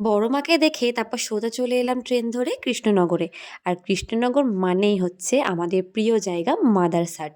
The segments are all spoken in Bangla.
বড় মাকে দেখে তারপর সোজা চলে এলাম ট্রেন ধরে কৃষ্ণনগরে। আর কৃষ্ণনগর মানেই হচ্ছে আমাদের প্রিয় জায়গা মাদারসাট।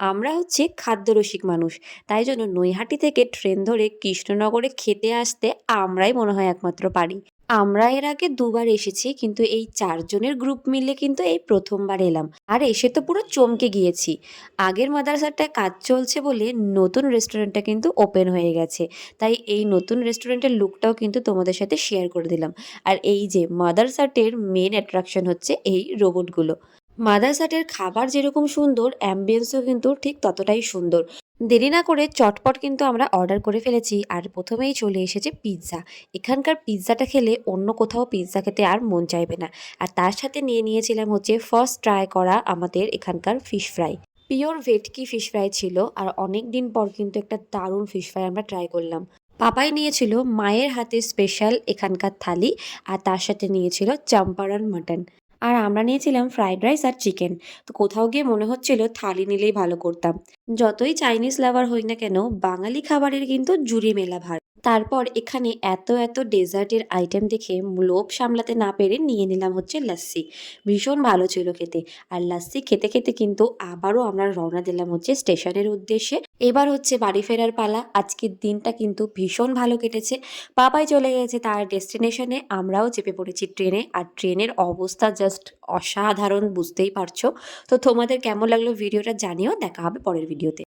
আমরা হচ্ছে খাদ্যরসিক মানুষ। তাই জন্য নৈহাটি থেকে ট্রেন ধরে কৃষ্ণনগরে খেতে আসতে আমরাই মনে হয় একমাত্র পারি। আমরা এর আগে দুবার এসেছি, কিন্তু এই ৪ জনের গ্রুপ মিলে কিন্তু এই ১ম বার এলাম। আর এসে তো পুরো চমকে গিয়েছি। আগের মাদ্রাসাটায় কাজ চলছে বলে নতুন রেস্টুরেন্টটা কিন্তু ওপেন হয়ে গেছে। তাই এই নতুন রেস্টুরেন্টের লুকটাও কিন্তু তোমাদের সাথে শেয়ার করে দিলাম। আর এই যে মাদারসাটের মেন অ্যাট্রাকশন হচ্ছে এই রোবটগুলো। মাদারসাটের খাবার যেরকম সুন্দর, অ্যাম্বিয়েন্সও কিন্তু ঠিক ততটাই সুন্দর। দেরি না করে চটপট কিন্তু আমরা অর্ডার করে ফেলেছি। আর প্রথমেই চলে এসেছে পিৎজা। এখানকার পিৎজাটা খেলে অন্য কোথাও পিৎজা খেতে আর মন চাইবে না। আর তার সাথে নিয়ে নিয়েছিলাম হচ্ছে ফার্স্ট ট্রাই করা আমাদের এখানকার ফিশ ফ্রাই। পিওর ভেটকি ফিশ ফ্রাই ছিল। আর অনেক দিন পর কিন্তু একটা দারুণ ফিশ ফ্রাই আমরা ট্রাই করলাম। পাপাই নিয়েছিল মায়ের হাতে স্পেশাল এখানকার থালি। আর তার সাথে নিয়েছিল চম্পারন মাটন। আর আমরা নিয়েছিলাম ফ্রাইড রাইস আর চিকেন। তো কোথাও গিয়ে মনে হচ্ছিল থালি নিলেই ভালো করতাম। যতই চাইনিজ লাভার হই না কেন, বাঙালি খাবারের কিন্তু জুড়ি মেলা ভার। তারপর এখানে এত ডেজার্টের আইটেম দেখে লোভ সামলাতে না পেরে নিয়ে নিলাম হচ্ছে লাস্সি। ভীষণ ভালো ছিল খেতে। আর লাস্সি খেতে খেতে কিন্তু আবারও আমরা রওনা দিলাম হচ্ছে স্টেশনের উদ্দেশ্যে। এবার হচ্ছে বাড়ি ফেরার পালা। আজকের দিনটা কিন্তু ভীষণ ভালো কেটেছে। পাপাই চলে গেছে তার ডেস্টিনেশনে, আমরাও চেপে পড়েছি ট্রেনে। আর ট্রেনের অবস্থা জাস্ট অসাধারণ, বুঝতেই পারছো। তো তোমাদের কেমন লাগলো ভিডিওটা জানিও। দেখা হবে পরের ভিডিওতে।